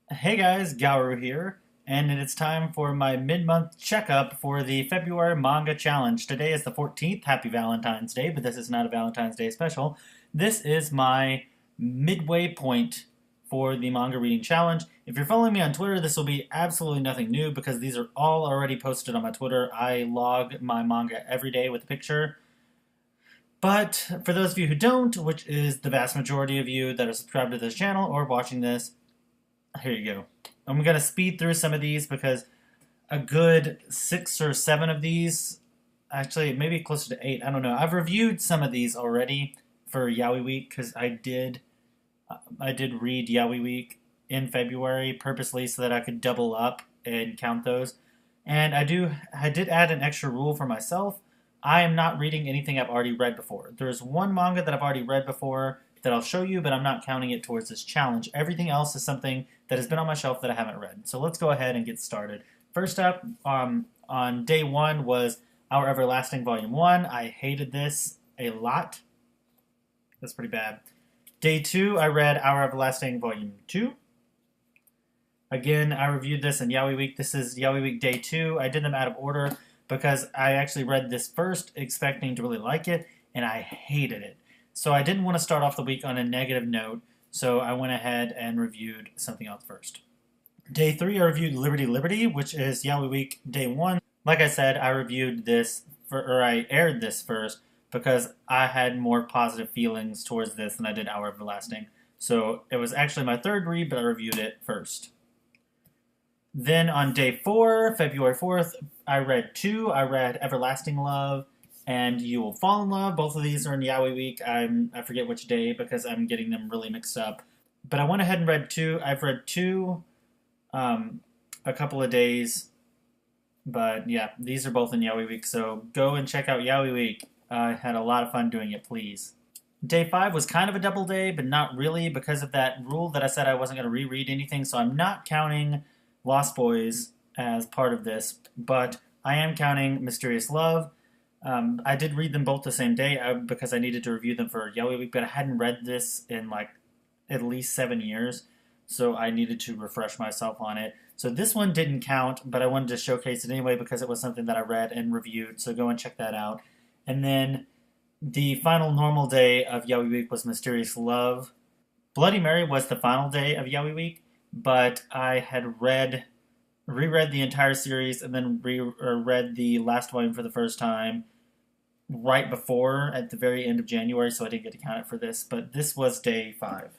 Hey guys, Gauru here, and it's time for my mid-month checkup for the February Manga Challenge. Today is the 14th. Happy Valentine's Day, but this is not a Valentine's Day special. This is my midway point for the manga reading challenge. If you're following me on Twitter, this will be absolutely nothing new because these are all already posted on my Twitter. I log my manga every day with a picture. But for those of you who don't, which is the vast majority of you that are subscribed to this channel or watching this, here you go. I'm going to speed through some of these because a good 6 or 7 of these, actually maybe closer to 8, I don't know. I've reviewed some of these already for Yaoi Week because I did read Yaoi Week in February purposely so that I could double up and count those. And I did add an extra rule for myself. I am not reading anything I've already read before. There's one manga that I've already read before that I'll show you, but I'm not counting it towards this challenge. Everything else is something that has been on my shelf that I haven't read. So let's go ahead and get started. First up, on day 1 was Our Everlasting Volume 1. I hated this a lot. That's pretty bad. Day 2, I read Our Everlasting Volume 2. Again, I reviewed this in Yaoi Week. This is Yaoi Week Day 2. I did them out of order because I actually read this first expecting to really like it, and I hated it. So I didn't want to start off the week on a negative note, so I went ahead and reviewed something else first. Day 3, I reviewed Liberty Liberty, which is Yaoi Week Day 1. Like I said, I I aired this first because I had more positive feelings towards this than I did Our Everlasting. So it was actually my third read, but I reviewed it first. Then on day 4, February 4th, I read 2. I read Everlasting Love and You Will Fall in Love. Both of these are in Yaoi Week. I forget which day because I'm getting them really mixed up. But I went ahead and read 2. I've read 2 a couple of days. But yeah, these are both in Yaoi Week. So go and check out Yaoi Week. I had a lot of fun doing it, please. Day 5 was kind of a double day, but not really because of that rule that I said I wasn't going to reread anything. So I'm not counting Lost Boys as part of this, but I am counting Mysterious Love. I did read them both the same day because I needed to review them for Yaoi Week, but I hadn't read this in like at least 7 years, so I needed to refresh myself on it. So this one didn't count, but I wanted to showcase it anyway because it was something that I read and reviewed, so go and check that out. And then the final normal day of Yaoi Week was Mysterious Love. Bloody Mary was the final day of Yaoi Week, but I had reread the entire series and then read the last volume for the first time right before at the very end of January, so I didn't get to count it for this, but this was day 5.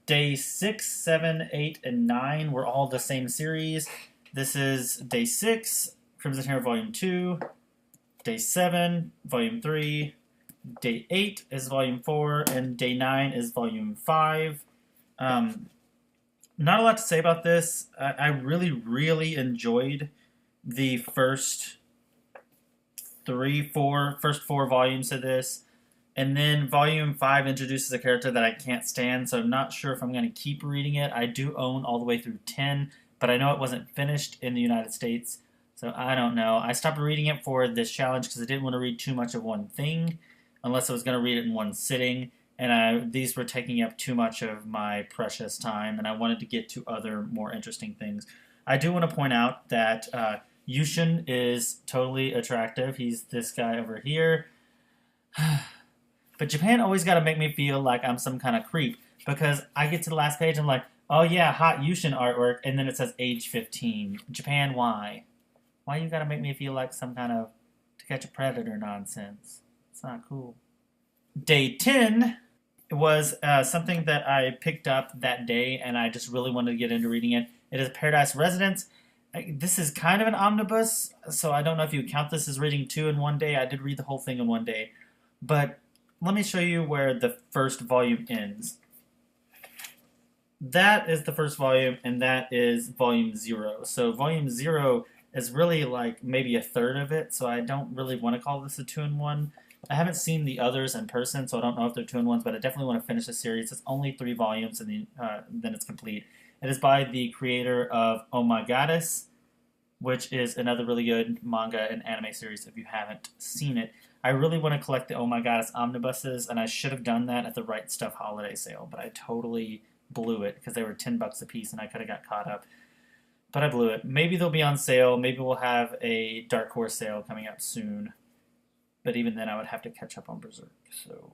Day 6, 7, 8, and 9 were all the same series. This is day 6, Crimson Hero Volume 2, day 7, Volume 3, day 8 is Volume 4, and day 9 is Volume 5. Not a lot to say about this. I really, really enjoyed the first 4 volumes of this. And then Volume 5 introduces a character that I can't stand, so I'm not sure if I'm going to keep reading it. I do own all the way through 10, but I know it wasn't finished in the United States, so I don't know. I stopped reading it for this challenge because I didn't want to read too much of one thing, unless I was going to read it in one sitting. And these were taking up too much of my precious time, and I wanted to get to other more interesting things. I do want to point out that Yushin is totally attractive. He's this guy over here. But Japan always got to make me feel like I'm some kind of creep, because I get to the last page and I'm like, oh yeah, hot Yushin artwork, and then it says age 15. Japan, why? Why you got to make me feel like some kind of To Catch a Predator nonsense? It's not cool. Day 10 was something that I picked up that day, and I just really wanted to get into reading it. It is Paradise Residence. This is kind of an omnibus, so I don't know if you count this as reading 2 in one day. I did read the whole thing in one day. But let me show you where the first volume ends. That is the first volume, and that is volume 0. So volume 0 is really like maybe a third of it, so I don't really want to call this a 2-in-1. I haven't seen the others in person, so I don't know if they're 2-in-1s, but I definitely want to finish the series. It's only 3 volumes, and then it's complete. It is by the creator of Oh My Goddess, which is another really good manga and anime series if you haven't seen it. I really want to collect the Oh My Goddess omnibuses, and I should have done that at the Right Stuff holiday sale, but I totally blew it because they were $10 a piece and I could have got caught up. But I blew it. Maybe they'll be on sale. Maybe we'll have a Dark Horse sale coming up soon. But even then, I would have to catch up on Berserk. So,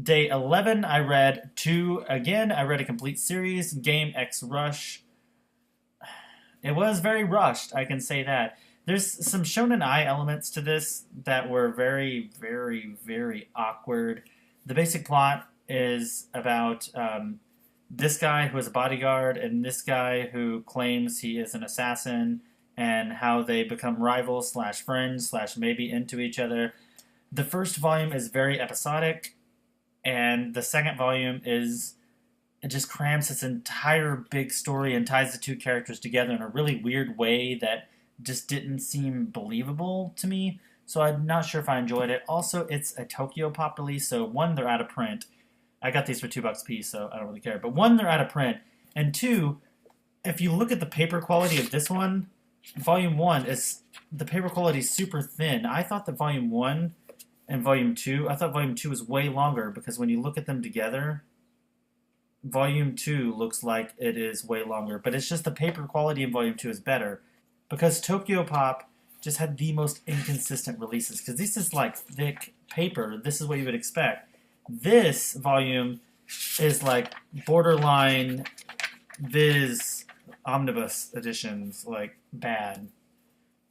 day 11, I read two again. I read a complete series, Game X Rush. It was very rushed, I can say that. There's some Shonen Ai elements to this that were very, very, very awkward. The basic plot is about this guy who is a bodyguard and this guy who claims he is an assassin, and how they become rivals slash friends slash maybe into each other. The first volume is very episodic, and the second volume is it just crams its entire big story and ties the two characters together in a really weird way that just didn't seem believable to me. So I'm not sure if I enjoyed it. Also, it's a Tokyo Pop release, so one, they're out of print. I got these for $2 a piece, so I don't really care. But one, they're out of print. And two, if you look at the paper quality of this one, Volume 1 is, the paper quality is super thin. I thought that Volume 1 and Volume 2, I thought Volume 2 was way longer, because when you look at them together, Volume 2 looks like it is way longer. But it's just the paper quality in Volume 2 is better, because Tokyo Pop just had the most inconsistent releases, because this is like thick paper. This is what you would expect. This volume is like borderline Viz omnibus editions, like bad.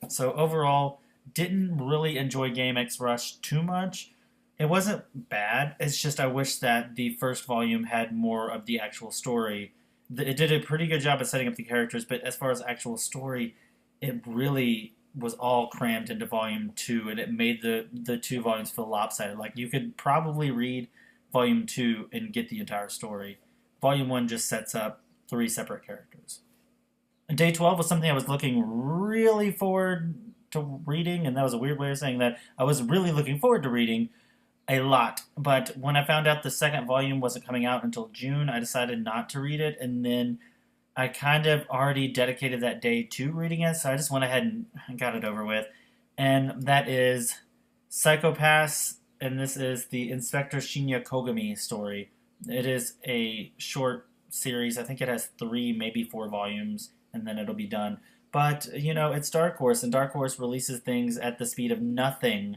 So overall, didn't really enjoy Game X Rush too much. It wasn't bad, it's just I wish that the first volume had more of the actual story. It did a pretty good job of setting up the characters, but as far as actual story, it really was all crammed into Volume 2, and it made the two volumes feel lopsided. Like, you could probably read Volume 2 and get the entire story. Volume 1 just sets up 3 separate characters. And day 12 was something I was looking really forward to reading, and that was a weird way of saying that. I was really looking forward to reading a lot, but when I found out the second volume wasn't coming out until June, I decided not to read it, and then I kind of already dedicated that day to reading it, so I just went ahead and got it over with. And that is Psychopaths, and this is the Inspector Shinya Kogami story. It is a short series. I think it has 3, maybe 4 volumes, and then it'll be done. But, you know, it's Dark Horse, and Dark Horse releases things at the speed of nothing,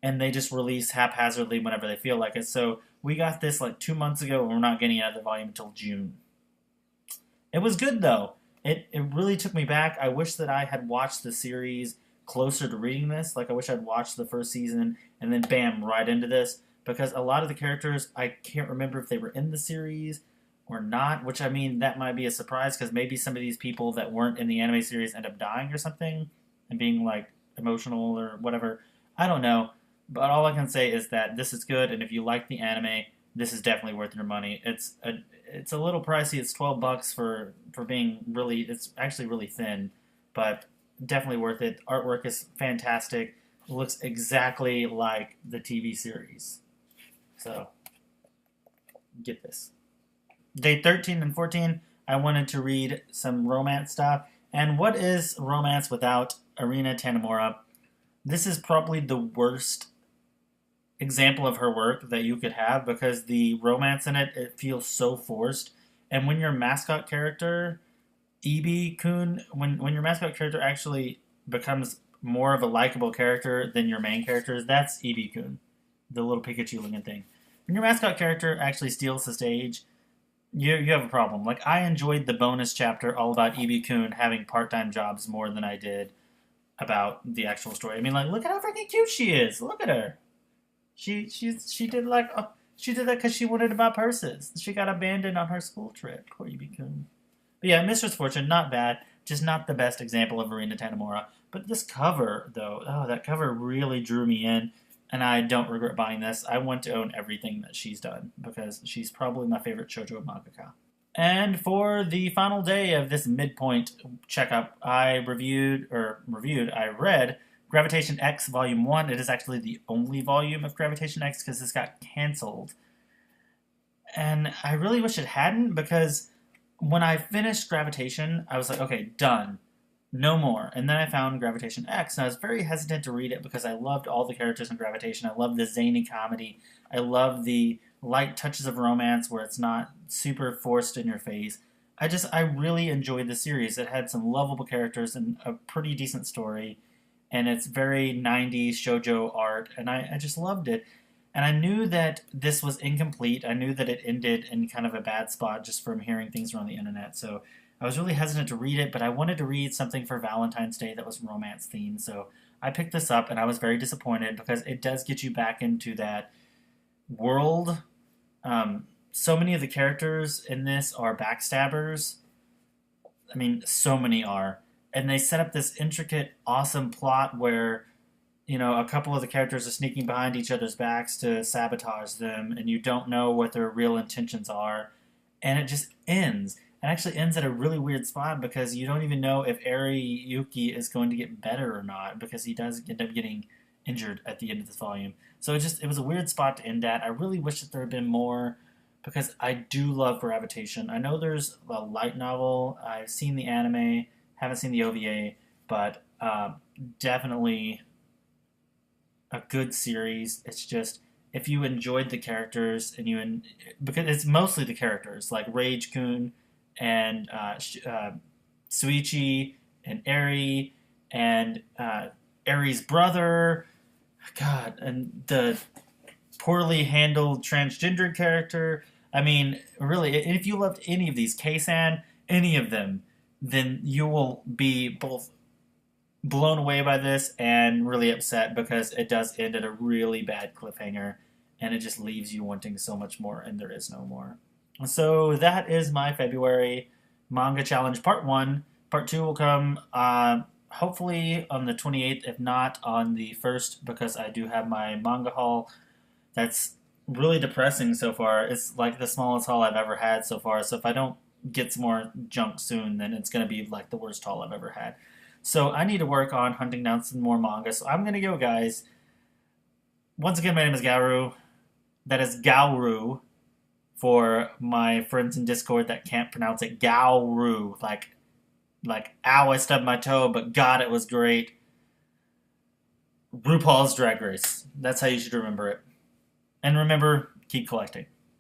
and they just release haphazardly whenever they feel like it. So we got this like 2 months ago, and we're not getting another volume until June. It was good, though. It really took me back. I wish that I had watched the series closer to reading this. Like, I wish I'd watched the first season and then, bam, right into this. Because a lot of the characters, I can't remember if they were in the series or not. Which, I mean, that might be a surprise, because maybe some of these people that weren't in the anime series end up dying or something and being, like, emotional or whatever. I don't know. But all I can say is that this is good, and if you like the anime, this is definitely worth your money. It's a little pricey. It's $12 for being really. It's actually really thin, but definitely worth it. Artwork is fantastic. It looks exactly like the TV series. So get this. Day 13 and 14, I wanted to read some romance stuff. And what is romance without Arina Tanemura? This is probably the worst example of her work that you could have, because the romance in it feels so forced. And when your mascot character, Ibi-kun, when your mascot character actually becomes more of a likable character than your main characters, that's Ibi-kun, the little Pikachu looking thing. When your mascot character actually steals the stage, you have a problem. Like, I enjoyed the bonus chapter all about Ibi-kun having part-time jobs more than I did about the actual story. I mean, like, look at how freaking cute she is. Look at her. She did like she did that because she wanted to buy purses. She got abandoned on her school trip. Poor Ibi-kun. But yeah, Mistress Fortune, not bad. Just not the best example of Arina Tanemura. But this cover, though, that cover really drew me in, and I don't regret buying this. I want to own everything that she's done, because she's probably my favorite shoujo mangaka. And for the final day of this midpoint checkup, I read Gravitation X Volume 1. It is actually the only volume of Gravitation X, because this got canceled. And I really wish it hadn't, because when I finished Gravitation, I was like, okay, done. No more. And then I found Gravitation X, and I was very hesitant to read it because I loved all the characters in Gravitation. I loved the zany comedy. I loved the light touches of romance where it's not super forced in your face. I really enjoyed the series. It had some lovable characters and a pretty decent story, and it's very 90s shoujo art, and I just loved it. And I knew that this was incomplete. I knew that it ended in kind of a bad spot just from hearing things around the internet. So I was really hesitant to read it, but I wanted to read something for Valentine's Day that was romance themed. So I picked this up, and I was very disappointed because it does get you back into that world. So many of the characters in this are backstabbers. I mean, so many are. And they set up this intricate, awesome plot where, a couple of the characters are sneaking behind each other's backs to sabotage them, and you don't know what their real intentions are. And it just ends. It actually ends at a really weird spot because you don't even know if Eri Yuki is going to get better or not because he does end up getting injured at the end of this volume. So it was a weird spot to end at. I really wish that there had been more because I do love Gravitation. I know there's a light novel. I've seen the anime, haven't seen the OVA, but definitely a good series. It's just if you enjoyed the characters because it's mostly the characters like Rage Kun and Suichi and Eri and Eri's brother, God, and the poorly handled transgender character. I mean, really, if you loved any of these, Keisan, any of them, then you will be both blown away by this and really upset because it does end at a really bad cliffhanger and it just leaves you wanting so much more, and there is no more. So that is my February manga challenge part 1. Part 2 will come hopefully on the 28th, if not on the 1st, because I do have my manga haul that's really depressing so far. It's like the smallest haul I've ever had so far. So if I don't get some more junk soon, then it's going to be like the worst haul I've ever had. So I need to work on hunting down some more manga. So I'm going to go, guys. Once again, my name is Gauru. That is Gauru for my friends in Discord that can't pronounce it. Gauru. Like, ow, I stubbed my toe, but God, it was great. RuPaul's Drag Race. That's how you should remember it. And remember, keep collecting.